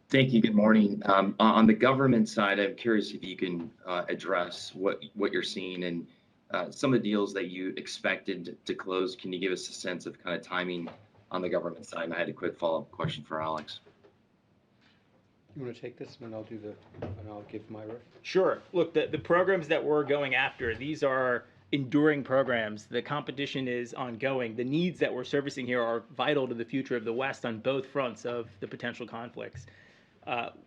Thank you. Good morning. On the government side, I'm curious if you can address what you're seeing and some of the deals that you expected to close. Can you give us a sense of kind of timing on the government side? And I had a quick follow-up question for Alex. You want to take this, and I'll give my riff. Sure. Look, the programs that we're going after, these are enduring programs. The competition is ongoing. The needs that we're servicing here are vital to the future of the West on both fronts of the potential conflicts.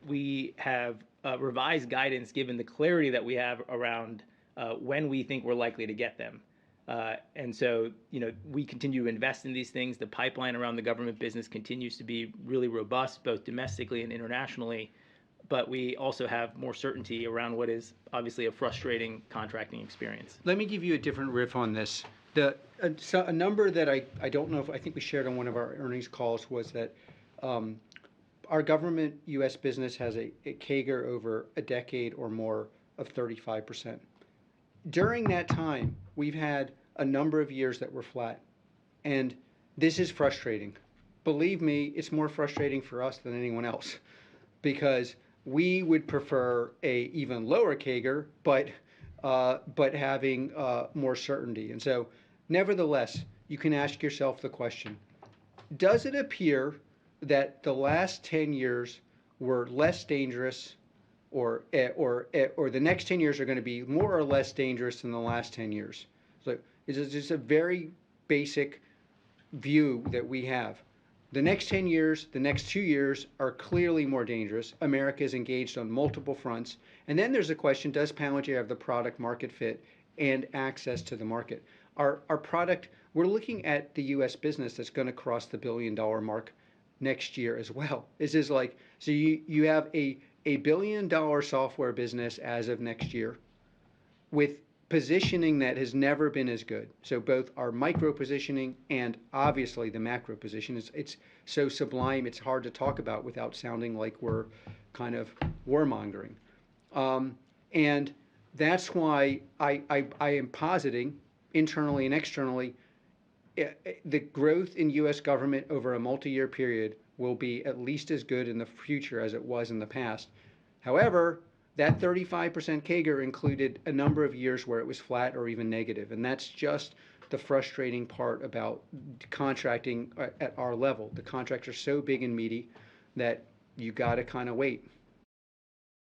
We have revised guidance given the clarity that we have around when we think we're likely to get them. And so, we continue to invest in these things. The pipeline around the government business continues to be really robust, both domestically and internationally. But we also have more certainty around what is obviously a frustrating contracting experience. Let me give you a different riff on this. A number that I don't know if I think we shared on one of our earnings calls was that our government U.S. business has a CAGR over a decade or more of 35%. During that time, we've had a number of years that were flat. And this is frustrating. Believe me, it's more frustrating for us than anyone else because we would prefer a even lower CAGR, but having more certainty. And so, nevertheless, you can ask yourself the question, does it appear that the last 10 years were less dangerous or the next 10 years are going to be more or less dangerous than the last 10 years? So it's just a very basic view that we have. The next 10 years, the next 2 years are clearly more dangerous. America is engaged on multiple fronts. And then there's a question, does Palantir have the product market fit and access to the market? Our product, we're looking at the U.S. business that's going to cross the $1 billion mark next year as well. This is like, so you have a $1 billion software business as of next year with positioning that has never been as good. So both our micro positioning and obviously the macro position, it's so sublime it's hard to talk about without sounding like we're kind of warmongering. And that's why I am positing internally and externally the growth in U.S. government over a multi-year period will be at least as good in the future as it was in the past. However, that 35% CAGR included a number of years where it was flat or even negative, and that's just the frustrating part about contracting at our level. The contracts are so big and meaty that you got to kind of wait.